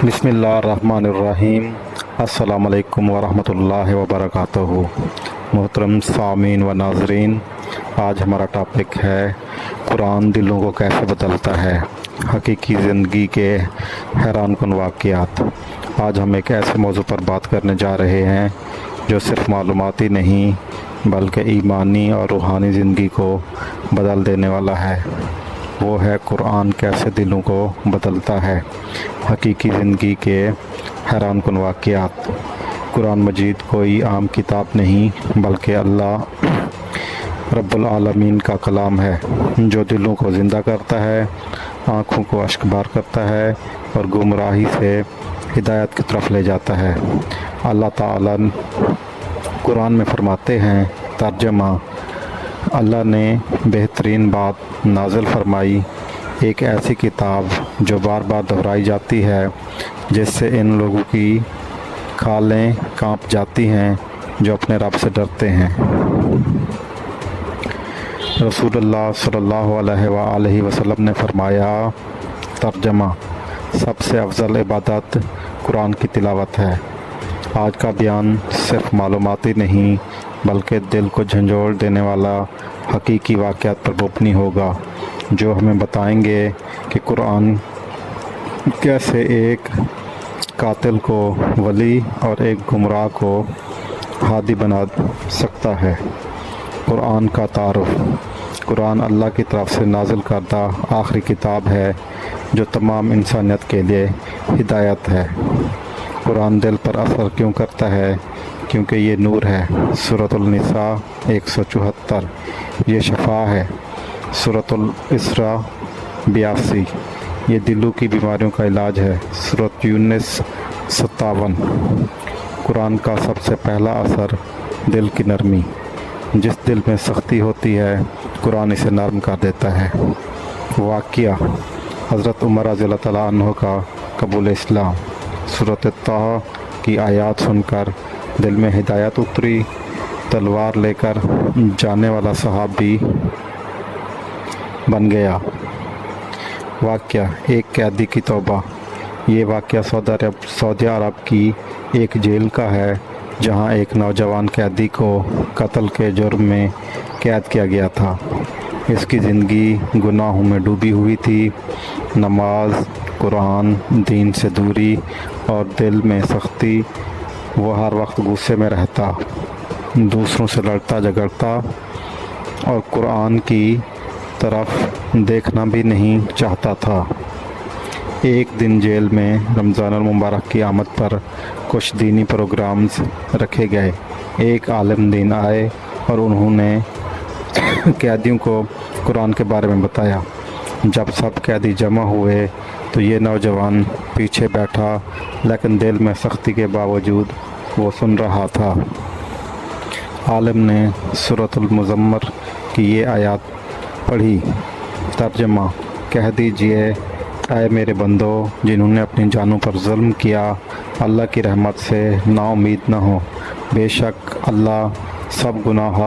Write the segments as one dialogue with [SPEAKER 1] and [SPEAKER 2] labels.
[SPEAKER 1] بسم اللہ الرحمن الرحیم۔ السلام علیکم ورحمۃ اللہ وبرکاتہ۔ محترم سامعین و ناظرین، آج ہمارا ٹاپک ہے قرآن دلوں کو کیسے بدلتا ہے، حقیقی زندگی کے حیران کن واقعات۔ آج ہم ایک ایسے موضوع پر بات کرنے جا رہے ہیں جو صرف معلوماتی نہیں بلکہ ایمانی اور روحانی زندگی کو بدل دینے والا ہے۔ وہ ہے قرآن کیسے دلوں کو بدلتا ہے، حقیقی زندگی کے حیران کن واقعات۔ قرآن مجید کوئی عام کتاب نہیں بلکہ اللہ رب العالمین کا کلام ہے، جو دلوں کو زندہ کرتا ہے، آنکھوں کو اشکبار کرتا ہے اور گمراہی سے ہدایت کی طرف لے جاتا ہے۔ اللہ تعالیٰ قرآن میں فرماتے ہیں، ترجمہ: اللہ نے بہترین بات نازل فرمائی، ایک ایسی کتاب جو بار بار دہرائی جاتی ہے، جس سے ان لوگوں کی کھالیں کانپ جاتی ہیں جو اپنے رب سے ڈرتے ہیں۔ رسول اللہ صلی اللہ علیہ وآلہ وسلم نے فرمایا، ترجمہ: سب سے افضل عبادت قرآن کی تلاوت ہے۔ آج کا بیان صرف معلوماتی نہیں بلکہ دل کو جھنجھوڑ دینے والا حقیقی واقعات پر مبنی ہوگا، جو ہمیں بتائیں گے کہ قرآن کیسے ایک قاتل کو ولی اور ایک گمراہ کو ہادی بنا سکتا ہے۔ قرآن کا تعارف: قرآن اللہ کی طرف سے نازل کردہ آخری کتاب ہے جو تمام انسانیت کے لیے ہدایت ہے۔ قرآن دل پر اثر کیوں کرتا ہے؟ کیونکہ یہ نور ہے، سورۃ النساء 174۔ یہ شفا ہے، سورۃ الاسراء 82۔ یہ دلوں کی بیماریوں کا علاج ہے، سورۃ یونس 57۔ قرآن کا سب سے پہلا اثر دل کی نرمی۔ جس دل میں سختی ہوتی ہے، قرآن اسے نرم کر دیتا ہے۔ واقعہ: حضرت عمر رضی اللہ تعالیٰ عنہ کا قبول اسلام۔ سورۃ طٰہٰ کی آیات سن کر دل میں ہدایت اتری، تلوار لے کر جانے والا صحابی بن گیا۔ واقعہ: ایک قیدی کی توبہ۔ یہ واقعہ سعودی عرب کی ایک جیل کا ہے، جہاں ایک نوجوان قیدی کو قتل کے جرم میں قید کیا گیا تھا۔ اس کی زندگی گناہوں میں ڈوبی ہوئی تھی، نماز، قرآن، دین سے دوری اور دل میں سختی۔ وہ ہر وقت غصے میں رہتا، دوسروں سے لڑتا جھگڑتا اور قرآن کی طرف دیکھنا بھی نہیں چاہتا تھا۔ ایک دن جیل میں رمضان المبارک کی آمد پر کچھ دینی پروگرامز رکھے گئے۔ ایک عالم دین آئے اور انہوں نے قیدیوں کو قرآن کے بارے میں بتایا۔ جب سب قیدی جمع ہوئے تو یہ نوجوان پیچھے بیٹھا، لیکن دل میں سختی کے باوجود وہ سن رہا تھا۔ عالم نے سورۃ المزمر کی یہ آیات پڑھی۔ ترجمہ: کہہ دیجئے، اے میرے بندو جنہوں نے اپنی جانوں پر ظلم کیا، اللہ کی رحمت سے نا امید نہ ہو، بے شک اللہ سب گناہ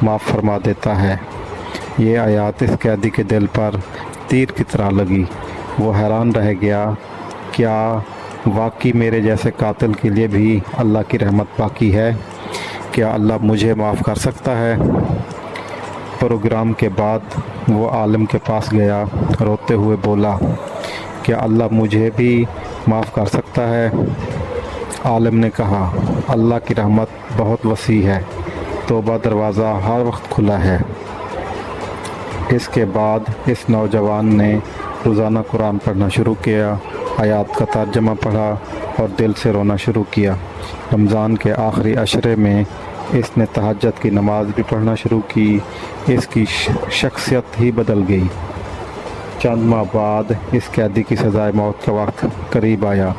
[SPEAKER 1] معاف فرما دیتا ہے۔ یہ آیات اس قیدی کے دل پر تیر کی طرح لگی۔ وہ حیران رہ گیا، کیا واقعی میرے جیسے قاتل کے لیے بھی اللہ کی رحمت باقی ہے؟ کیا اللہ مجھے معاف کر سکتا ہے؟ پروگرام کے بعد وہ عالم کے پاس گیا، روتے ہوئے بولا، کیا اللہ مجھے بھی معاف کر سکتا ہے؟ عالم نے کہا، اللہ کی رحمت بہت وسیع ہے، توبہ دروازہ ہر وقت کھلا ہے۔ اس کے بعد اس نوجوان نے روزانہ قرآن پڑھنا شروع کیا، آیات کا ترجمہ پڑھا اور دل سے رونا شروع کیا۔ رمضان کے آخری عشرے میں اس نے تہجد کی نماز بھی پڑھنا شروع کی۔ اس کی شخصیت ہی بدل گئی۔ چند ماہ بعد اس قیدی کی سزائے موت کا وقت قریب آیا۔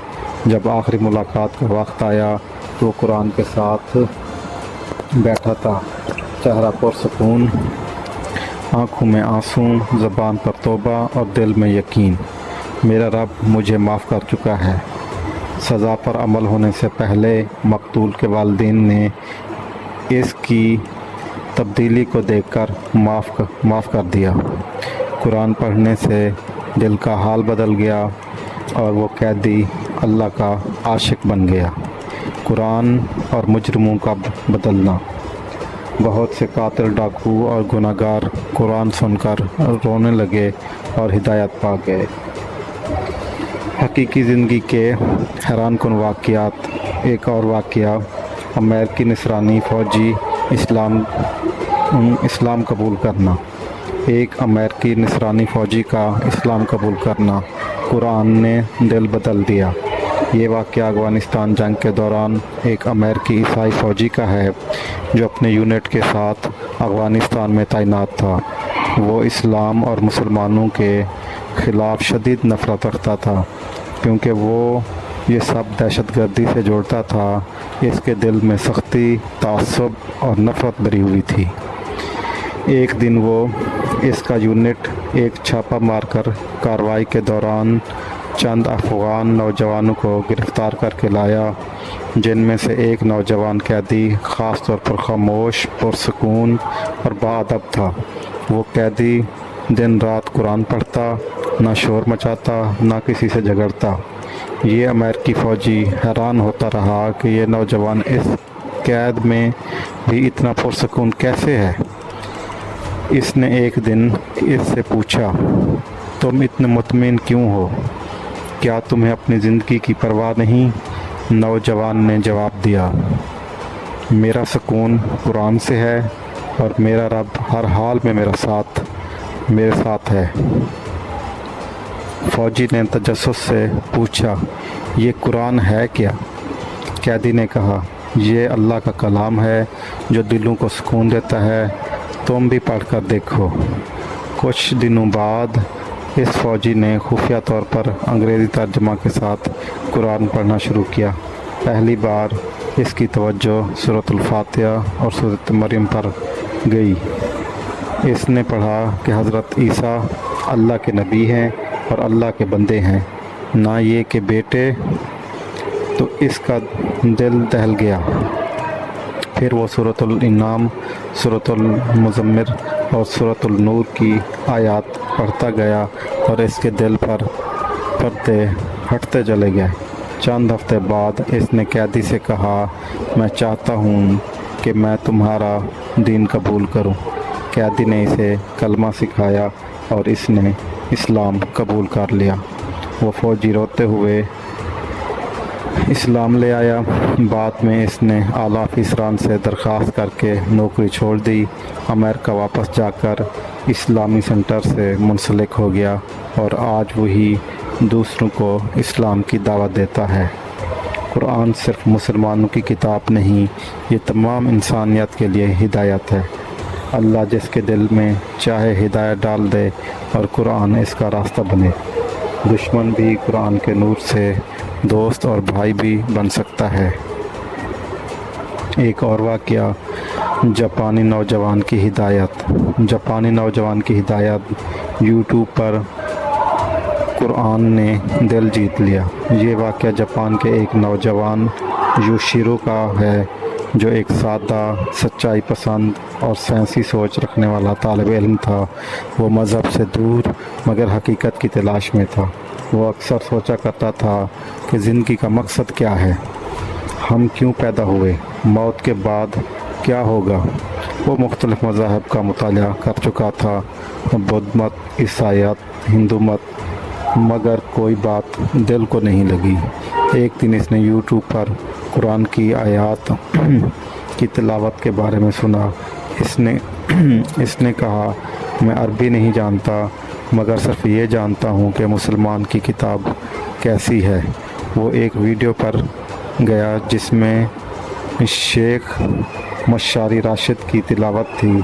[SPEAKER 1] جب آخری ملاقات کا وقت آیا تو وہ قرآن کے ساتھ بیٹھا تھا، چہرہ پرسکون، آنکھوں میں آنسو، زبان پر توبہ اور دل میں یقین، میرا رب مجھے معاف کر چکا ہے۔ سزا پر عمل ہونے سے پہلے مقتول کے والدین نے اس کی تبدیلی کو دیکھ کر معاف کر دیا۔ قرآن پڑھنے سے دل کا حال بدل گیا اور وہ قیدی اللہ کا عاشق بن گیا۔ قرآن اور مجرموں کا بدلنا۔ بہت سے قاتل، ڈاکو اور گناہ گار قرآن سن کر رونے لگے اور ہدایت پا گئے۔ حقیقی زندگی کے حیران کن واقعات۔ ایک اور واقعہ، امریکی نصرانی فوجی اسلام قبول کرنا۔ ایک امریکی نصرانی فوجی کا اسلام قبول کرنا قرآن نے دل بدل دیا۔ یہ واقعہ افغانستان جنگ کے دوران ایک امریکی عیسائی فوجی کا ہے جو اپنے یونٹ کے ساتھ افغانستان میں تعینات تھا۔ وہ اسلام اور مسلمانوں کے خلاف شدید نفرت رکھتا تھا کیونکہ وہ یہ سب دہشت گردی سے جوڑتا تھا۔ اس کے دل میں سختی، تعصب اور نفرت بھری ہوئی تھی۔ ایک دن وہ اس کا یونٹ ایک چھاپہ مار کر کارروائی کے دوران چند افغان نوجوانوں کو گرفتار کر کے لایا، جن میں سے ایک نوجوان قیدی خاص طور پر خاموش، پرسکون اور باادب تھا۔ وہ قیدی دن رات قرآن پڑھتا، نہ شور مچاتا، نہ کسی سے جھگڑتا۔ یہ امریکی فوجی حیران ہوتا رہا کہ یہ نوجوان اس قید میں بھی اتنا پرسکون کیسے ہے۔ اس نے ایک دن اس سے پوچھا، تم اتنے مطمئن کیوں ہو؟ کیا تمہیں اپنی زندگی کی پرواہ نہیں؟ نوجوان نے جواب دیا، میرا سکون قرآن سے ہے اور میرا رب ہر حال میں میرے ساتھ ہے۔ فوجی نے تجسس سے پوچھا، یہ قرآن ہے کیا؟ قیدی نے کہا، یہ اللہ کا کلام ہے جو دلوں کو سکون دیتا ہے، تم بھی پڑھ کر دیکھو۔ کچھ دنوں بعد اس فوجی نے خفیہ طور پر انگریزی ترجمہ کے ساتھ قرآن پڑھنا شروع کیا۔ پہلی بار اس کی توجہ سورۃ الفاتحہ اور سورۃ مریم پر گئی۔ اس نے پڑھا کہ حضرت عیسیٰ اللہ کے نبی ہیں اور اللہ کے بندے ہیں، نہ یہ کہ بیٹے، تو اس کا دل دہل گیا۔ پھر وہ سورۃ الانعام، سورۃ المزمل اور سورۃ النور کی آیات پڑھتا گیا اور اس کے دل پر پردے ہٹتے چلے گئے۔ چند ہفتے بعد اس نے قیدی سے کہا، میں چاہتا ہوں کہ میں تمہارا دین قبول کروں۔ قیدی نے اسے کلمہ سکھایا اور اس نے اسلام قبول کر لیا۔ وہ فوجی روتے ہوئے اسلام لے آیا۔ بعد میں اس نے اعلیٰ افسران سے درخواست کر کے نوکری چھوڑ دی۔ امریکہ واپس جا کر اسلامی سینٹر سے منسلک ہو گیا اور آج وہی دوسروں کو اسلام کی دعوت دیتا ہے۔ قرآن صرف مسلمانوں کی کتاب نہیں، یہ تمام انسانیت کے لیے ہدایت ہے۔ اللہ جس کے دل میں چاہے ہدایت ڈال دے اور قرآن اس کا راستہ بنے۔ دشمن بھی قرآن کے نور سے دوست اور بھائی بھی بن سکتا ہے۔ ایک اور واقعہ، جاپانی نوجوان کی ہدایت۔ یوٹیوب پر قرآن نے دل جیت لیا۔ یہ واقعہ جاپان کے ایک نوجوان یوشیرو کا ہے جو ایک سادہ، سچائی پسند اور سائنسی سوچ رکھنے والا طالب علم تھا۔ وہ مذہب سے دور مگر حقیقت کی تلاش میں تھا۔ وہ اکثر سوچا کرتا تھا کہ زندگی کا مقصد کیا ہے، ہم کیوں پیدا ہوئے، موت کے بعد کیا ہوگا۔ وہ مختلف مذاہب کا مطالعہ کر چکا تھا، بدھ مت، عیسائیت، ہندو مت، مگر کوئی بات دل کو نہیں لگی۔ ایک دن اس نے یوٹیوب پر قرآن کی آیات کی تلاوت کے بارے میں سنا۔ اس نے کہا، میں عربی نہیں جانتا مگر صرف یہ جانتا ہوں کہ مسلمان کی کتاب کیسی ہے۔ وہ ایک ویڈیو پر گیا جس میں شیخ مشاری راشد کی تلاوت تھی،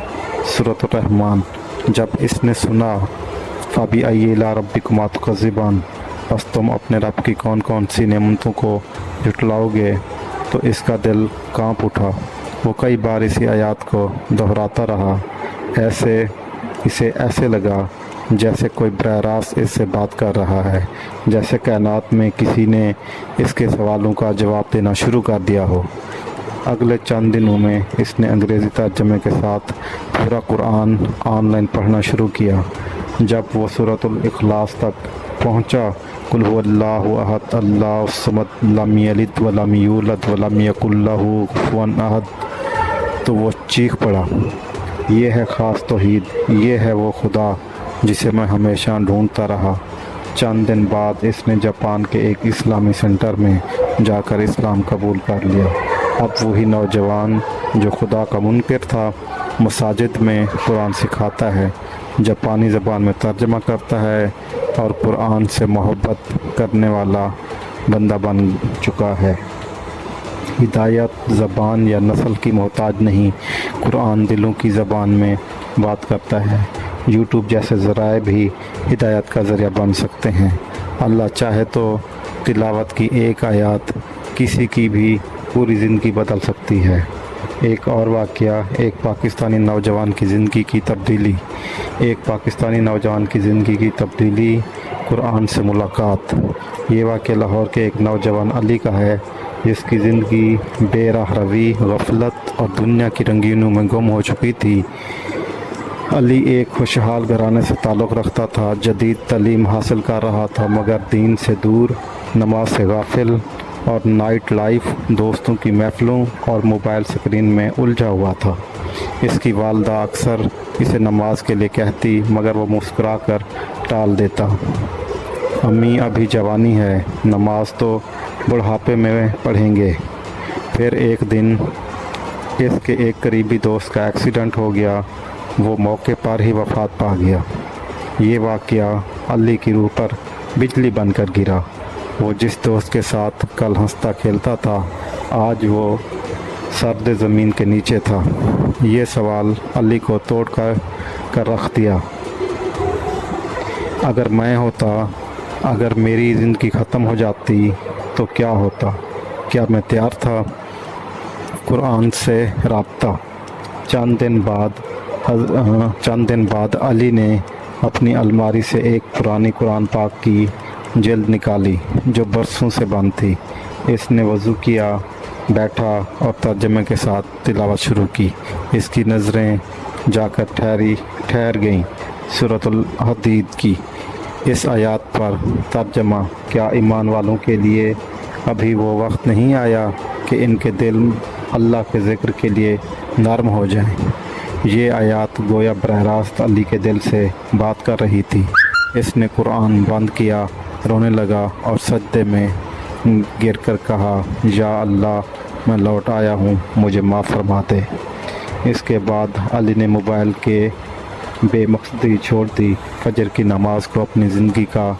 [SPEAKER 1] سورۃ الرحمن۔ جب اس نے سنا، فَبِأَيِّ آلَاءِ رَبِّكُمَا تُكَذِّبَانِ، بس تم اپنے رب کی کون کون سی نعمتوں کو جھٹلاؤ گے، تو اس کا دل کانپ اٹھا۔ وہ کئی بار اسی آیات کو دہراتا رہا۔ اسے ایسے لگا جیسے کوئی براہ راست اس سے بات کر رہا ہے، جیسے کائنات میں کسی نے اس کے سوالوں کا جواب دینا شروع کر دیا ہو۔ اگلے چند دنوں میں اس نے انگریزی ترجمے کے ساتھ پورا قرآن آن لائن پڑھنا شروع کیا۔ جب وہ سورۃ الاخلاص تک پہنچا قل هو اللہ احد اللہ الصمد لم یلد ولم یولد ولم یکن لہ کفوا احد، تو وہ چیخ پڑا، یہ ہے خاص توحید، یہ ہے وہ خدا جسے میں ہمیشہ ڈھونڈتا رہا۔ چند دن بعد اس نے جاپان کے ایک اسلامی سینٹر میں جا کر اسلام قبول کر لیا۔ اب وہی نوجوان جو خدا کا منکر تھا مساجد میں قرآن سکھاتا ہے، جاپانی زبان میں ترجمہ کرتا ہے اور قرآن سے محبت کرنے والا بندہ بن چکا ہے۔ ہدایت زبان یا نسل کی محتاج نہیں، قرآن دلوں کی زبان میں بات کرتا ہے۔ یوٹیوب جیسے ذرائع بھی ہدایت کا ذریعہ بن سکتے ہیں۔ اللہ چاہے تو تلاوت کی ایک آیات کسی کی بھی پوری زندگی بدل سکتی ہے۔ ایک اور واقعہ، ایک پاکستانی نوجوان کی زندگی کی تبدیلی۔ ایک پاکستانی نوجوان کی زندگی کی تبدیلی، قرآن سے ملاقات۔ یہ واقعہ لاہور کے ایک نوجوان علی کا ہے جس کی زندگی بے راہ روی، غفلت اور دنیا کی رنگینیوں میں گم ہو چکی تھی۔ علی ایک خوشحال گھرانے سے تعلق رکھتا تھا، جدید تعلیم حاصل کر رہا تھا مگر دین سے دور، نماز سے غافل اور نائٹ لائف، دوستوں کی محفلوں اور موبائل سکرین میں الجھا ہوا تھا۔ اس کی والدہ اکثر اسے نماز کے لیے کہتی مگر وہ مسکرا کر ٹال دیتا۔ امی ابھی جوانی ہے، نماز تو بڑھاپے میں پڑھیں گے۔ پھر ایک دن اس کے ایک قریبی دوست کا ایکسیڈنٹ ہو گیا، وہ موقع پر ہی وفات پا گیا۔ یہ واقعہ علی کی روح پر بجلی بن کر گرا۔ وہ جس دوست کے ساتھ کل ہنستا کھیلتا تھا آج وہ سرد زمین کے نیچے تھا۔ یہ سوال علی کو توڑ کر رکھ دیا، اگر میں ہوتا، اگر میری زندگی ختم ہو جاتی تو کیا ہوتا؟ کیا میں تیار تھا؟ قرآن سے رابطہ۔ چند دن بعد علی نے اپنی الماری سے ایک پرانی قرآن پاک کی جلد نکالی جو برسوں سے بند تھی۔ اس نے وضو کیا، بیٹھا اور ترجمے کے ساتھ تلاوت شروع کی۔ اس کی نظریں جا کر ٹھہر گئیں سورۃ الحدید کی اس آیات پر۔ ترجمہ: کیا ایمان والوں کے لیے ابھی وہ وقت نہیں آیا کہ ان کے دل اللہ کے ذکر کے لیے نرم ہو جائیں؟ یہ آیات گویا براہ راست علی کے دل سے بات کر رہی تھی۔ اس نے قرآن بند کیا، رونے لگا اور سجدے میں گر کر کہا، یا اللہ میں لوٹ آیا ہوں، مجھے معاف فرما دے۔ اس کے بعد علی نے موبائل کے بے مقصدی چھوڑ دی، فجر کی نماز کو اپنی زندگی کا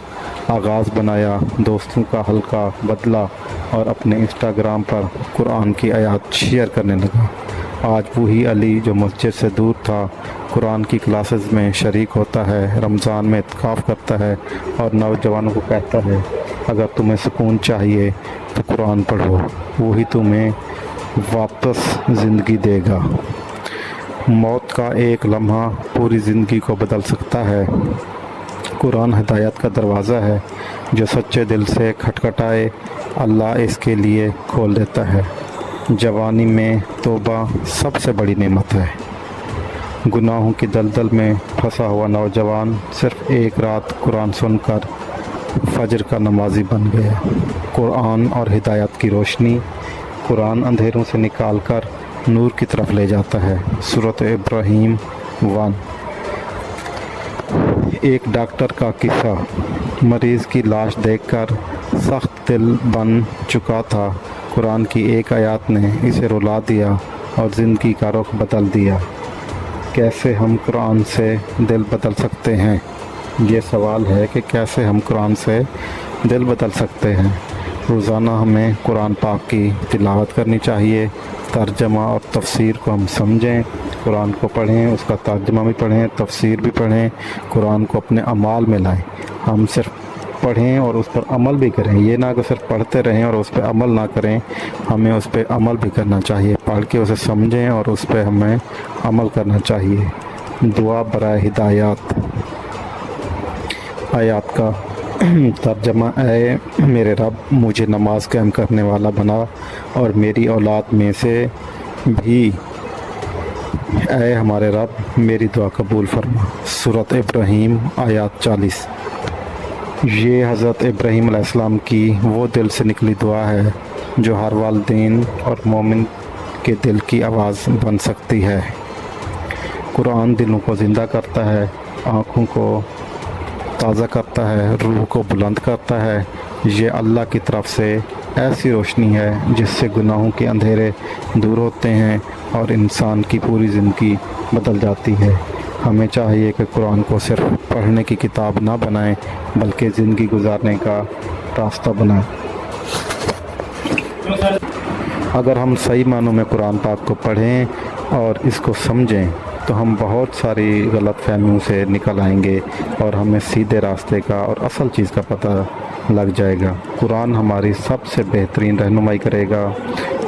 [SPEAKER 1] آغاز بنایا، دوستوں کا حلقہ بدلا اور اپنے انسٹاگرام پر قرآن کی آیات شیئر کرنے لگا۔ آج وہی علی جو مسجد سے دور تھا قرآن کی کلاسز میں شریک ہوتا ہے، رمضان میں اعتکاف کرتا ہے اور نوجوانوں کو کہتا ہے اگر تمہیں سکون چاہیے تو قرآن پڑھو، وہی تمہیں واپس زندگی دے گا۔ موت کا ایک لمحہ پوری زندگی کو بدل سکتا ہے۔ قرآن ہدایت کا دروازہ ہے، جو سچے دل سے کھٹکھٹائے اللہ اس کے لیے کھول دیتا ہے۔ جوانی میں توبہ سب سے بڑی نعمت ہے۔ گناہوں کی دلدل میں پھنسا ہوا نوجوان صرف ایک رات قرآن سن کر فجر کا نمازی بن گیا۔ قرآن اور ہدایت کی روشنی، قرآن اندھیروں سے نکال کر نور کی طرف لے جاتا ہے۔ سورۃ ابراہیم 1۔ ایک ڈاکٹر کا قصہ۔ مریض کی لاش دیکھ کر سخت دل بن چکا تھا، قرآن کی ایک آیات نے اسے رلا دیا اور زندگی کا رخ بدل دیا۔ کیسے ہم قرآن سے دل بدل سکتے ہیں؟ یہ سوال ہے کہ کیسے ہم قرآن سے دل بدل سکتے ہیں۔ روزانہ ہمیں قرآن پاک کی تلاوت کرنی چاہیے، ترجمہ اور تفسیر کو ہم سمجھیں، قرآن کو پڑھیں، اس کا ترجمہ بھی پڑھیں، تفسیر بھی پڑھیں، قرآن کو اپنے اعمال میں لائیں۔ ہم صرف پڑھیں اور اس پر عمل بھی کریں، یہ نہ کہ صرف پڑھتے رہیں اور اس پہ عمل نہ کریں، ہمیں اس پہ عمل بھی کرنا چاہیے، پڑھ کے اسے سمجھیں اور اس پہ ہمیں عمل کرنا چاہیے۔ دعا برائے ہدایات۔ آیات کا ترجمہ: اے میرے رب، مجھے نماز قائم کرنے والا بنا اور میری اولاد میں سے بھی اے ہمارے رب میری دعا قبول فرما۔ سورۃ ابراہیم آیات 40۔ یہ حضرت ابراہیم علیہ السلام کی وہ دل سے نکلی دعا ہے جو ہر والدین اور مومن کے دل کی آواز بن سکتی ہے۔ قرآن دلوں کو زندہ کرتا ہے، آنکھوں کو تازہ کرتا ہے، روح کو بلند کرتا ہے۔ یہ اللہ کی طرف سے ایسی روشنی ہے جس سے گناہوں کے اندھیرے دور ہوتے ہیں اور انسان کی پوری زندگی بدل جاتی ہے۔ ہمیں چاہیے کہ قرآن کو صرف پڑھنے کی کتاب نہ بنائیں بلکہ زندگی گزارنے کا راستہ بنائیں۔ اگر ہم صحیح معنوں میں قرآن پاک کو پڑھیں اور اس کو سمجھیں تو ہم بہت ساری غلط فہمیوں سے نکل آئیں گے اور ہمیں سیدھے راستے کا اور اصل چیز کا پتہ لگ جائے گا۔ قرآن ہماری سب سے بہترین رہنمائی کرے گا۔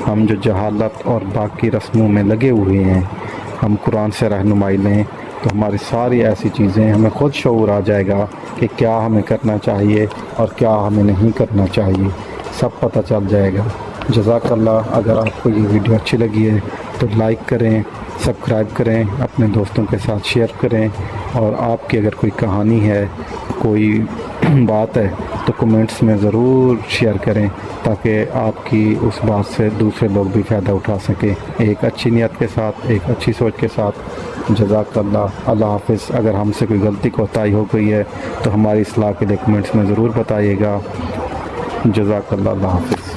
[SPEAKER 1] ہم جو جہالت اور باقی رسموں میں لگے ہوئے ہیں، ہم قرآن سے رہنمائی لیں تو ہماری ساری ایسی چیزیں ہمیں خود شعور آ جائے گا کہ کیا ہمیں کرنا چاہیے اور کیا ہمیں نہیں کرنا چاہیے، سب پتہ چل جائے گا۔ جزاک اللہ۔ اگر آپ کو یہ ویڈیو اچھی لگی ہے تو لائک کریں، سبسکرائب کریں، اپنے دوستوں کے ساتھ شیئر کریں، اور آپ کی اگر کوئی کہانی ہے، کوئی بات ہے تو کمنٹس میں ضرور شیئر کریں تاکہ آپ کی اس بات سے دوسرے لوگ بھی فائدہ اٹھا سکیں، ایک اچھی نیت کے ساتھ، ایک اچھی سوچ کے ساتھ۔ جزاک اللہ۔ اللہ حافظ۔ اگر ہم سے کوئی غلطی کوتاہی ہو گئی ہے تو ہماری اصلاح کے لیے کمنٹس میں ضرور بتائیے گا۔ جزاک اللہ۔ اللہ حافظ۔